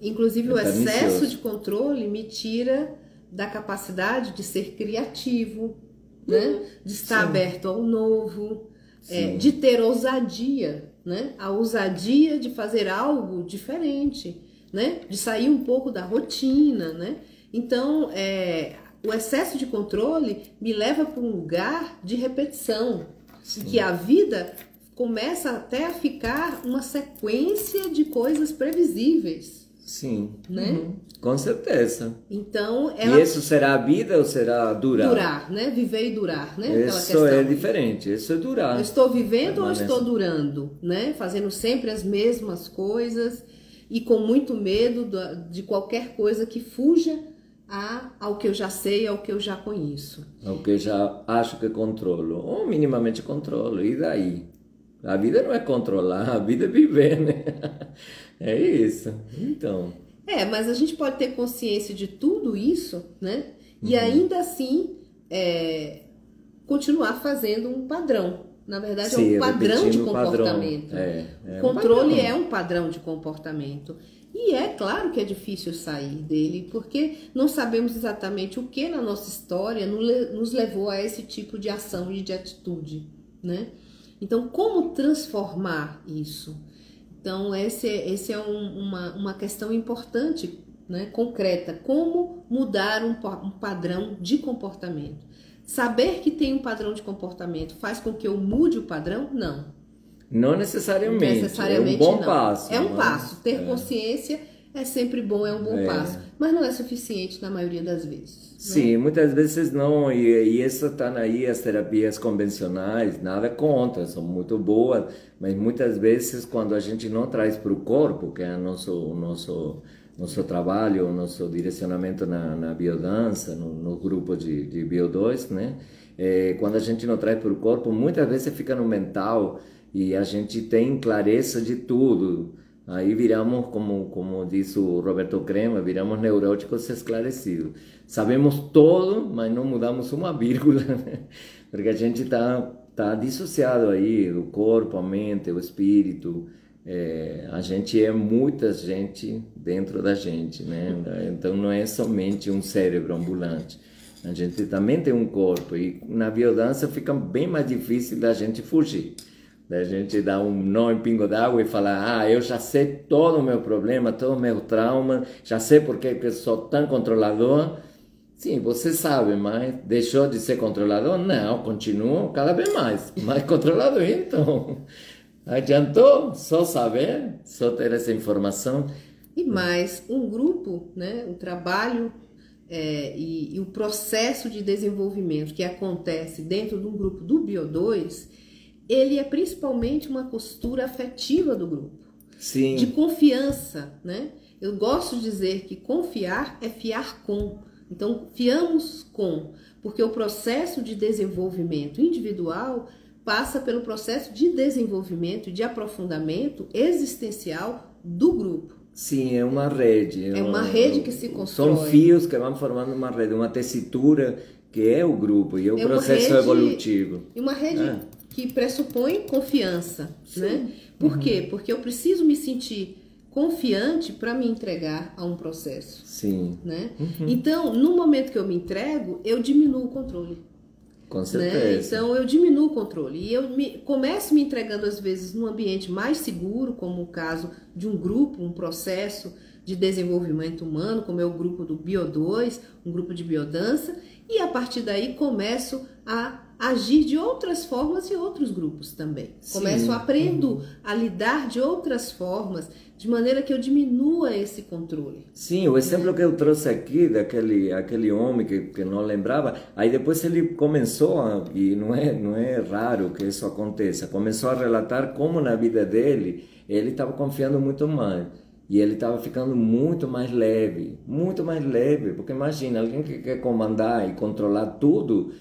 Inclusive, É o excesso pernicioso. de controle me tira da capacidade de ser criativo, né? De estar Sim, aberto ao novo, de sim, ter ousadia, né? A ousadia de fazer algo diferente, né? De sair um pouco da rotina, né? Então, o excesso de controle me leva para um lugar de repetição, em que sim, a vida começa até a ficar uma sequência de coisas previsíveis, sim. né? Com certeza. Então, E ela isso será a vida ou será durar? durar, né? Viver e durar, né? Aquela Isso é questão aí. diferente, isso é Eu durar. estou vivendo ou estou Permanece. durando, né? Fazendo sempre as mesmas coisas e com muito medo de qualquer coisa que fuja ao que eu já sei, ao que eu já conheço. É o que eu já acho que controlo, ou minimamente controlo, e daí? A vida não é controlar, a vida é viver, né? É isso. Então, Mas a gente pode ter consciência de tudo isso, né? E ainda assim continuar fazendo um padrão. Na verdade, é um sim, padrão de repetindo o padrão. comportamento. O É um controle é padrão. um padrão de comportamento. E é claro que é difícil sair dele, porque não sabemos exatamente o que na nossa história nos levou a esse tipo de ação e de atitude, né? Então, como transformar isso? Então, esse é uma questão importante, né, concreta. Como mudar um padrão de comportamento? Saber que tem um padrão de comportamento faz com que eu mude o padrão? Não. Não necessariamente, é um Necessariamente bom não. passo, É um mas passo. Ter consciência é sempre bom, é um bom passo. Mas não é suficiente na maioria das vezes. sim, muitas vezes não, e isso estão aí as terapias convencionais, nada contra, são muito boas, mas muitas vezes quando a gente não traz para o corpo, que é o nosso trabalho, o nosso direcionamento na biodança, no grupo de Bio2, né? Quando a gente não traz para o corpo, muitas vezes fica no mental e a gente tem clareza de tudo. Aí viramos, como diz o Roberto Crema, viramos neuróticos esclarecidos. Sabemos todo, mas não mudamos uma vírgula, né? Porque a gente tá dissociado aí do corpo, a mente, o espírito. A gente é muita gente dentro da gente, né? Então não é somente um cérebro ambulante. A gente também tem um corpo e na biodança fica bem mais difícil da gente fugir. Da gente dar um nó em pingo d'água e falar, eu já sei todo o meu problema, todo o meu trauma, já sei por que eu sou tão controlador. Sim, você sabe, mas deixou de ser controlador? Não, continuo cada vez mais controlador. Então, adiantou só saber, só ter essa informação? E mais, um grupo, né, o trabalho e o processo de desenvolvimento que acontece dentro de um grupo do Bio2, ele é principalmente uma postura afetiva do grupo, Sim. de confiança, né? Eu gosto de dizer que confiar é fiar com. Então, fiamos com, porque o processo de desenvolvimento individual passa pelo processo de desenvolvimento e de aprofundamento existencial do grupo. Sim, é uma rede. É uma rede que se constrói. São fios que vão formando uma rede, uma tessitura que é o grupo e é o processo evolutivo. E uma rede que pressupõe confiança, né? Por quê? Porque eu preciso me sentir confiante para me entregar a um processo. Sim. Né? Então, no momento que eu me entrego, eu diminuo o controle. Com certeza. Né? Então, eu diminuo o controle. E eu começo me entregando, às vezes, num ambiente mais seguro, como o caso de um grupo, um processo de desenvolvimento humano, como é o grupo do Bio2, um grupo de biodança, e a partir daí começo a agir de outras formas e outros grupos também. Começo aprendo a lidar de outras formas, de maneira que eu diminua esse controle. Sim, o exemplo que eu trouxe aqui, aquele homem que não lembrava, aí depois ele começou, e não é raro que isso aconteça, começou a relatar como na vida dele, ele estava confiando muito mais. E ele estava ficando muito mais leve, porque imagina, alguém que quer comandar e controlar tudo,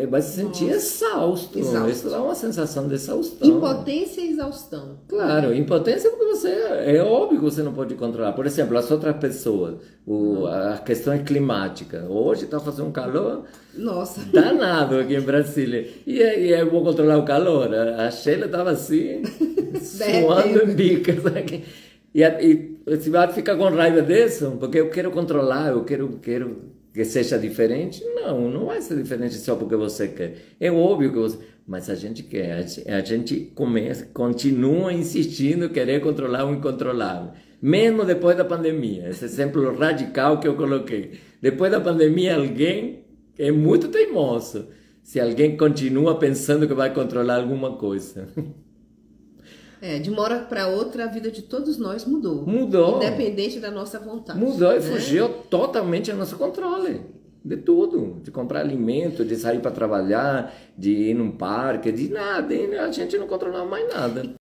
vai se sentir exausto. Isso dá uma sensação de exaustão. Impotência e exaustão. Claro, impotência porque é óbvio que você não pode controlar. Por exemplo, as outras pessoas, as questões climáticas. Hoje está fazendo um calor danado aqui em Brasília. E eu vou controlar o calor. A Sheila estava assim, suando em bicas aqui. E Você vai ficar com raiva disso? Porque eu quero controlar, eu quero que seja diferente. Não, não vai ser diferente só porque você quer. É óbvio que você... Mas a gente quer, a gente continua insistindo em querer controlar o incontrolável. Mesmo depois da pandemia. Esse exemplo radical que eu coloquei. Depois da pandemia, alguém é muito teimoso. Se alguém continua pensando que vai controlar alguma coisa. De uma hora para outra, a vida de todos nós mudou. Mudou. Independente da nossa vontade. Mudou e né? fugiu totalmente ao nosso controle. De tudo. De comprar alimento, de sair para trabalhar, de ir num parque, de nada. A gente não controlava mais nada.